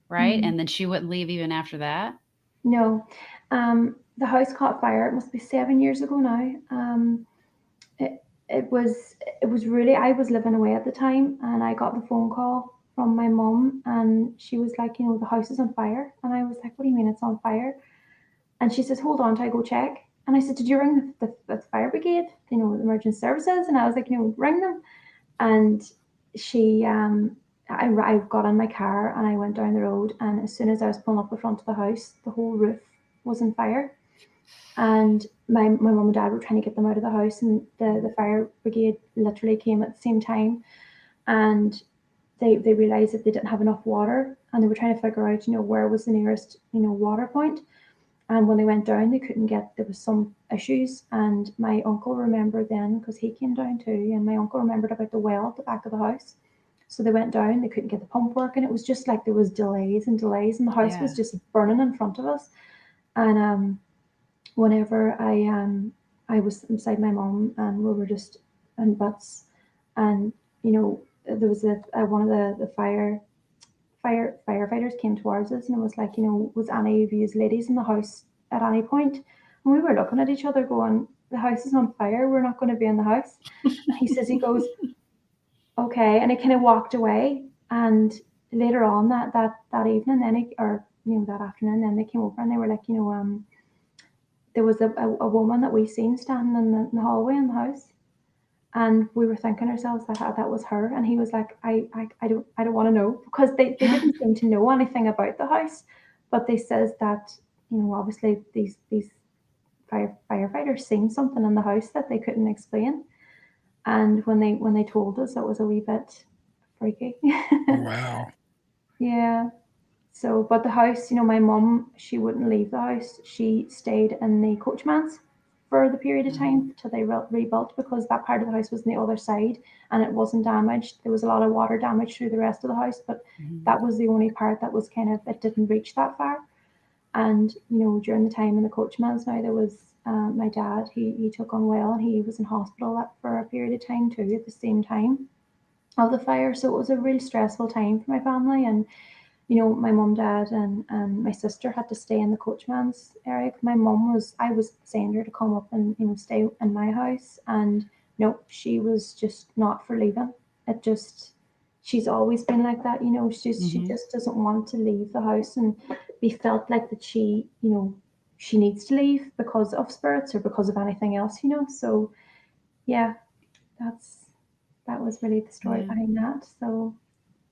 right? Mhm. And then she wouldn't leave even after that. No, the house caught fire. It must be 7 years ago now. It was really, I was living away at the time, and I got the phone call from my mum, and she was like, the house is on fire. And I was like, what do you mean it's on fire? And she says, hold on till I go check. And I said, did you ring the fire brigade, the emergency services? And I was like, ring them. And she, I got in my car and I went down the road. And as soon as I was pulling up the front of the house, the whole roof was on fire. And my mum and dad were trying to get them out of the house, and the fire brigade literally came at the same time. And they realized that they didn't have enough water, and they were trying to figure out, where was the nearest, water point. And when they went down, they couldn't get, there was some issues. And my uncle remembered then, because he came down too, and my uncle remembered about the well at the back of the house. So they went down, they couldn't get the pump working. It was just like there was delays and delays, and the house was just burning in front of us. And whenever I was beside my mom, and we were just in butts, and there was one of the fire firefighters came towards us and it was like, was any of you ladies in the house at any point? And we were looking at each other going, the house is on fire, we're not going to be in the house. And he goes, okay. And he kind of walked away. And later on that evening, that afternoon, then they came over and they were like, there was a woman that we seen standing in the hallway in the house. And we were thinking ourselves that was her. And he was like, I don't want to know, because they didn't seem to know anything about the house. But they says that, obviously these firefighters seen something in the house that they couldn't explain. And when they told us, it was a wee bit freaky. Wow. Yeah. So, but the house, my mum, she wouldn't leave the house. She stayed in the coachman's for the period of time till they rebuilt, because that part of the house was on the other side and it wasn't damaged. There was a lot of water damage through the rest of the house, but that was the only part that was it didn't reach that far. And, during the time in the coachman's now, there was my dad, he took unwell and he was in hospital for a period of time too at the same time of the fire. So it was a real stressful time for my family. And my mum, dad, and my sister had to stay in the coachman's area. I was saying to her to come up and stay in my house, and no, she was just not for leaving. She's always been like that. She just doesn't want to leave the house and be felt like that she needs to leave because of spirits or because of anything else. So yeah, that was really the story behind that. So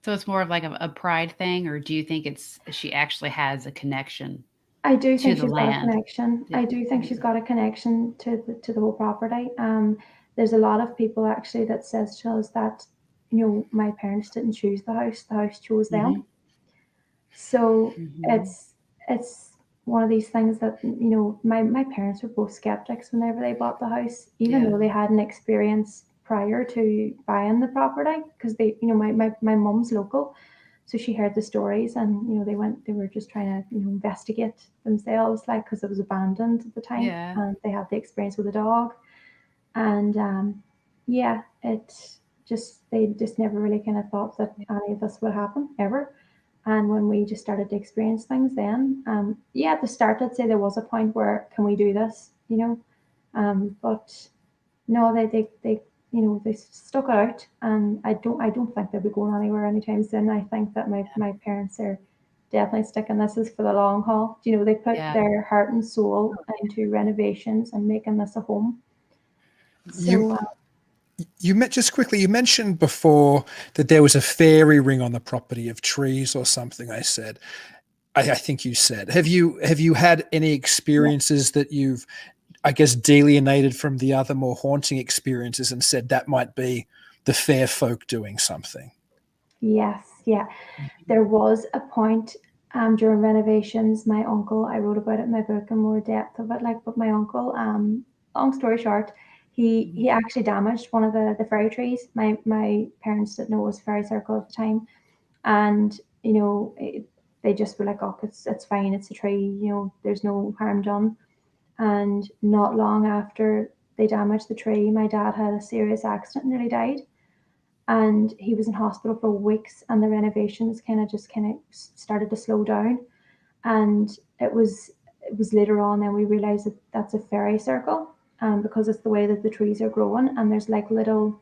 it's more of like a pride thing, or do you think she actually has a connection? I do think the she's got a land? connection. Yeah. I do think she's got a connection to the whole property. There's a lot of people actually that says to us that, my parents didn't choose the house chose them. So it's one of these things that, my parents were both skeptics whenever they bought the house, even though they had an experience prior to buying the property, because they, my mum's local. So she heard the stories and, they were just trying to, investigate themselves, like, because it was abandoned at the time. Yeah. And they had the experience with a dog. And they just never really kind of thought that any of this would happen ever. And when we just started to experience things then, at the start, I'd say there was a point where, can we do this, but no, they stuck it out, and I don't think they'll be going anywhere anytime soon. I think that my parents are definitely sticking this is for the long haul. They put their heart and soul into renovations and making this a home. So You mentioned before that there was a fairy ring on the property of trees or something. I think you said, have you had any experiences that you've, I guess, delineated from the other more haunting experiences and said that might be the fair folk doing something? yes, yeah. There was a point during renovations, my uncle, I wrote about it in my book in more depth of it, but my uncle, long story short, he actually damaged one of the fairy trees. My parents didn't know it was a fairy circle at the time. And, they just were like, oh, it's fine, it's a tree, there's no harm done. And not long after they damaged the tree, my dad had a serious accident and nearly died. And he was in hospital for weeks, and the renovations kind of started to slow down. And it was later on then we realized that that's a fairy circle, because it's the way that the trees are growing, and there's like little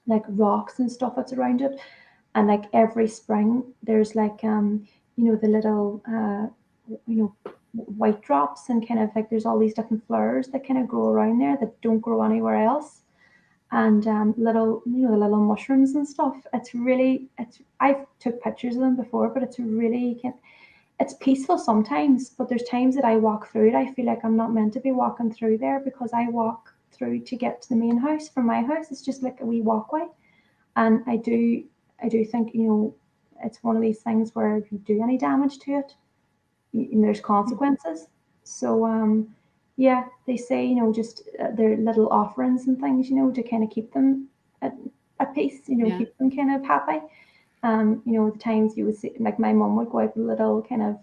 rocks and stuff that's around it. And like every spring there's like the little white drops, and kind of like there's all these different flowers that kind of grow around there that don't grow anywhere else. And little the little mushrooms and stuff. I've took pictures of them before, but it's peaceful sometimes, but there's times that I walk through it, I feel like I'm not meant to be walking through there, because I walk through to get to the main house from my house. It's just like a wee walkway. And I do think, it's one of these things where if you do any damage to it, there's consequences. So they say, just their little offerings and things, to kind of keep them at peace, keep them kind of happy. The times you would see, like my mum would go out with little kind of,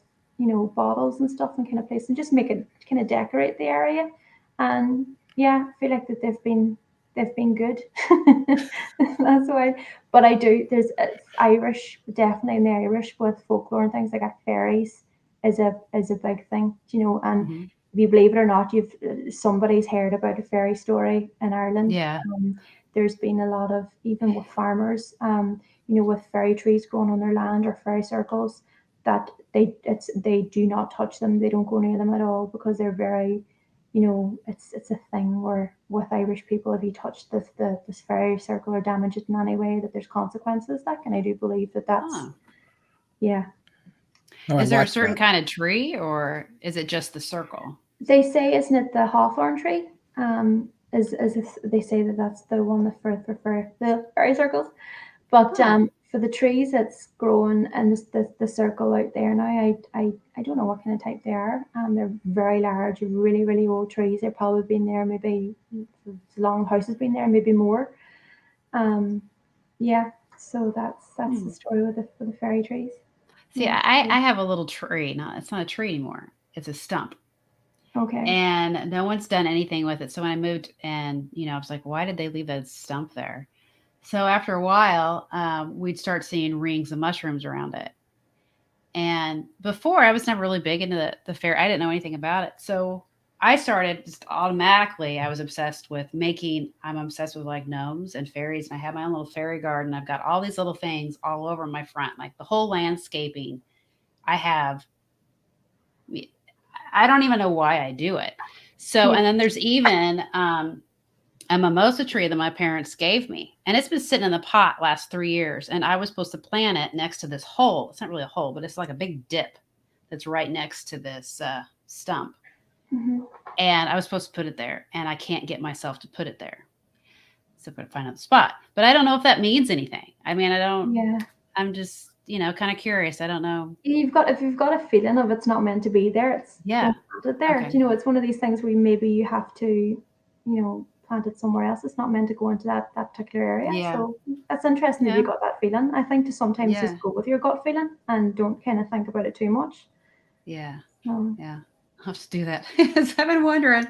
bottles and stuff and kind of place and just make it kind of decorate the area. And I feel like that they've been they've been good. That's why. But I do. It's Irish, definitely in the Irish with folklore and things like that. Fairies is a big thing, And Mm-hmm. if you believe it or not, somebody's heard about a fairy story in Ireland. Yeah. There's been a lot of, even with farmers, with fairy trees growing on their land or fairy circles, that they do not touch them. They don't go near them at all because they're very, it's a thing where with Irish people, if you touch this fairy circle or damage it in any way, that there's consequences. And I do believe that's Oh. yeah. No, I Is there a like certain that. kind of tree, or is it just the circle? They say, isn't it the hawthorn tree? They say that's the one that for the fairy circles. But Huh. for the trees that's growing and the circle out there now, I don't know what kind of type they are. They're very large, really, really old trees. They've probably been there maybe as long as the house has been there, maybe more. Yeah, so that's the story with the fairy trees. See, Yeah. I have a little tree. No, it's not a tree anymore. It's a stump. Okay. And no one's done anything with it. So when I moved and, I was like, why did they leave that stump there? So after a while, we'd start seeing rings of mushrooms around it. And before, I was never really big into the fair. I didn't know anything about it. So I started just automatically, I'm obsessed with like gnomes and fairies. And I have my own little fairy garden. I've got all these little things all over my front, like the whole landscaping. I have, I don't even know why I do it. So, Yeah. and then there's even a mimosa tree that my parents gave me. And it's been sitting in the pot last 3 years. And I was supposed to plant it next to this hole. It's not really a hole, but it's like a big dip that's right next to this stump. Mm-hmm. And I was supposed to put it there. And I can't get myself to put it there. So I've got to find out the spot. But I don't know if that means anything. I mean, Yeah. I'm just, kind of curious. I don't know. If you've got a feeling of it's not meant to be there, don't plant it there. Okay. It's one of these things where maybe you have to, plant it somewhere else. It's not meant to go into that particular area. Yeah. So that's interesting that you got that feeling. I think to sometimes just Yeah. go with your gut feeling and don't kind of think about it too much. Yeah. So, Yeah. I'll have to do that. I've been wondering.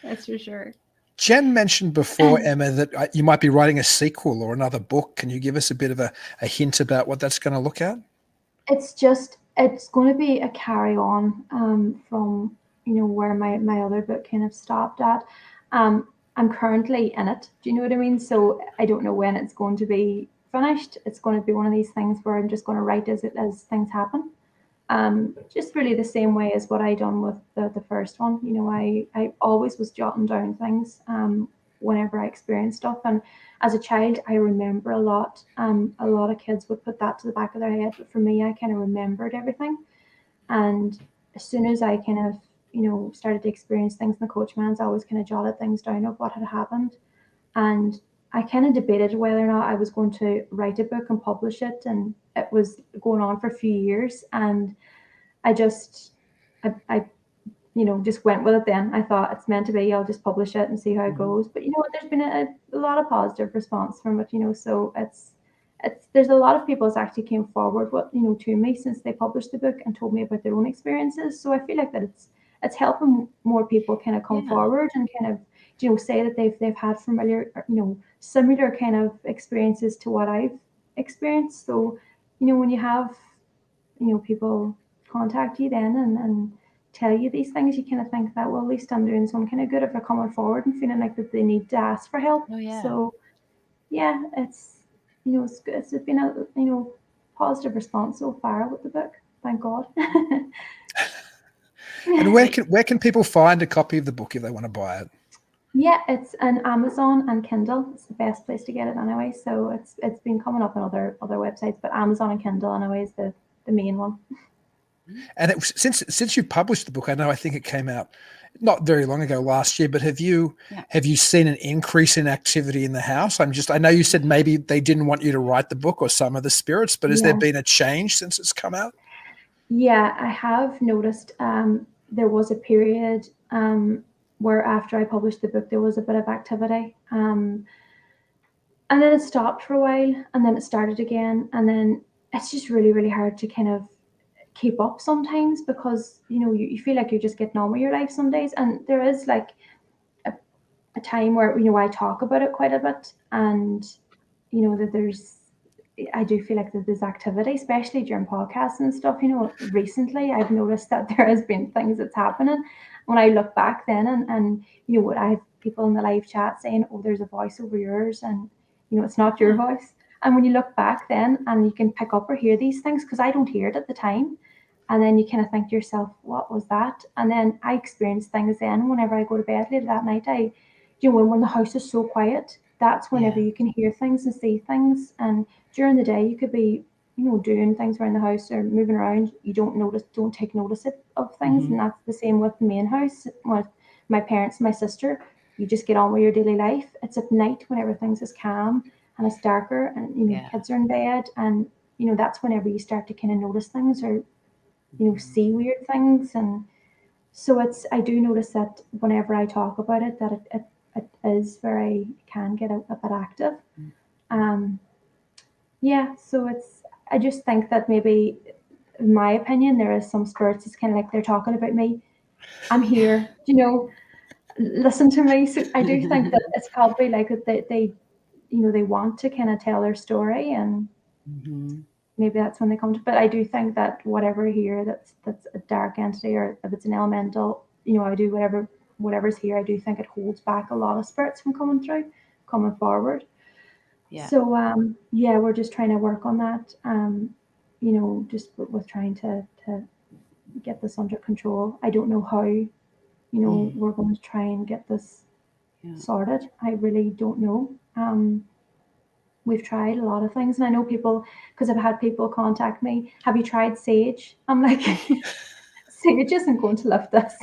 That's for sure. Jen mentioned before, Emma, that you might be writing a sequel or another book. Can you give us a bit of a hint about what that's going to look at? it's going to be a carry on from where my other book kind of stopped at. I'm currently in it. Do you know what I mean? So I don't know when it's going to be finished. It's going to be one of these things where I'm just going to write as things happen. Just really the same way as what I done with the first one. I always was jotting down things whenever I experienced stuff. And as a child, I remember a lot. A lot of kids would put that to the back of their head, but for me, I kind of remembered everything. And as soon as I kind of, started to experience things in the coachman's, I always kind of jotted things down of what had happened. And I kind of debated whether or not I was going to write a book and publish it. And it was going on for a few years. And I just went with it then. I thought it's meant to be, I'll just publish it and see how it goes. But there's been a lot of positive response from it, so there's a lot of people that's actually came forward with, to me since they published the book and told me about their own experiences. So I feel like that it's helping more people kind of come forward and kind of, say that they've had familiar, similar kind of experiences to what I've experienced. So, when you have, people contact you then and tell you these things, you kind of think that, well, at least I'm doing some kind of good if they're coming forward and feeling like that they need to ask for help. Oh, yeah. So yeah, it's it's good. It's been a positive response so far with the book, thank God. And where can people find a copy of the book if they want to buy it? Yeah, it's on Amazon and Kindle. It's the best place to get it anyway. So it's been coming up on other websites, but Amazon and Kindle anyway is the main one. And since you published the book, I think it came out not very long ago, last year, but have you seen an increase in activity in the house? I know you said maybe they didn't want you to write the book or some of the spirits, but has there been a change since it's come out? Yeah, I have noticed there was a period where after I published the book, there was a bit of activity. And then it stopped for a while and then it started again. And then it's just really, really hard to kind of keep up sometimes because, you feel like you're just getting on with your life some days. And there is like a time where, I talk about it quite a bit, and, that I do feel like that there's activity, especially during podcasts and stuff. Recently I've noticed that there has been things that's happening. When I look back then and what I have people in the live chat saying, oh, there's a voice over yours, and it's not your voice. And when you look back then and you can pick up or hear these things, because I don't hear it at the time, and then you kind of think to yourself, what was that? And then I experience things then whenever I go to bed late that night. When the house is so quiet, that's whenever you can hear things and see things. And during the day, you could be, doing things around the house or moving around. You don't take notice of things. And that's the same with the main house, with my parents and my sister. You just get on with your daily life. It's at night when everything's is calm and it's darker, and kids are in bed, and that's whenever you start to kind of notice things, or see weird things. And so I do notice that whenever I talk about it, that it is very, can get a bit active. So I just think that maybe, in my opinion, there is some spirits, it's kind of like they're talking about me. I'm here, listen to me. So I do think that it's probably like they want to kind of tell their story, and maybe that's when they come to. But I do think that whatever here that's a dark entity, or if it's an elemental, I do whatever's here, I do think it holds back a lot of spirits from coming forward. So we're just trying to work on that, just with trying to get this under control. I don't know how we're going to try and get this sorted. I really don't know. We've tried a lot of things, and I know people, because I've had people contact me, have you tried sage? I'm like, sage isn't going to lift this.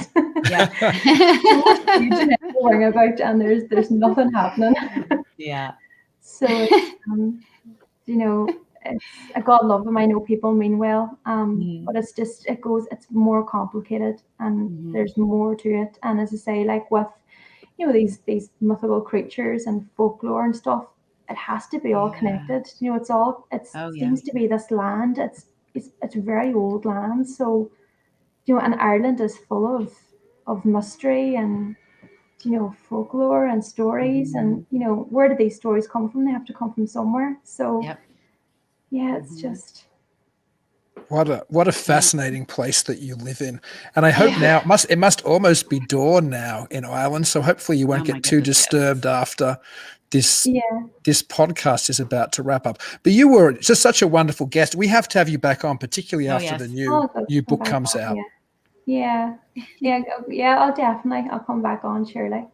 Worrying about, and there's nothing happening. So it's God love them. I know people mean well, but it's more complicated, and there's more to it. And as I say, like with these mythical creatures and folklore and stuff, it has to be all connected. Seems to be this land. It's very old land. So and Ireland is full of mystery and folklore and stories, and where do these stories come from? They have to come from somewhere. So it's just what a fascinating place that you live in. And I hope now it must almost be dawn now in Ireland, so hopefully you won't get too disturbed after this podcast is about to wrap up. But you were just such a wonderful guest. We have to have you back on, particularly after the new book comes out. I'll come back on, surely.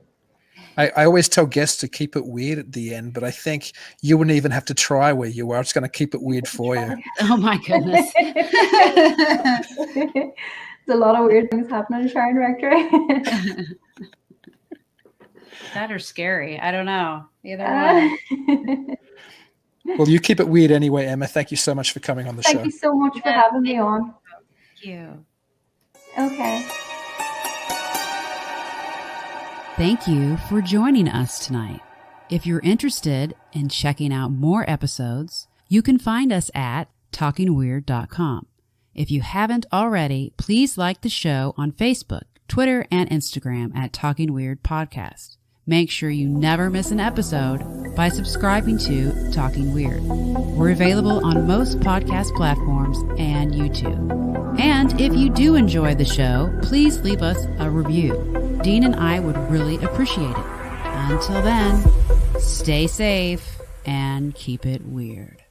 I always tell guests to keep it weird at the end, but I think you wouldn't even have to try where you are. It's going to keep it weird for you. Oh my goodness. There's a lot of weird things happening in Sharon Rectory. That are scary. I don't know. Either one. Well, you keep it weird anyway, Emma. Thank you so much for coming on the show. Thank you so much for having me on. Thank you. Okay. Thank you for joining us tonight. If you're interested in checking out more episodes, you can find us at talkingweird.com. If you haven't already, please like the show on Facebook, Twitter, and Instagram at Talking Weird Podcast. Make sure you never miss an episode by subscribing to Talking Weird. We're available on most podcast platforms and YouTube. And if you do enjoy the show, please leave us a review. Dean and I would really appreciate it. Until then, stay safe and keep it weird.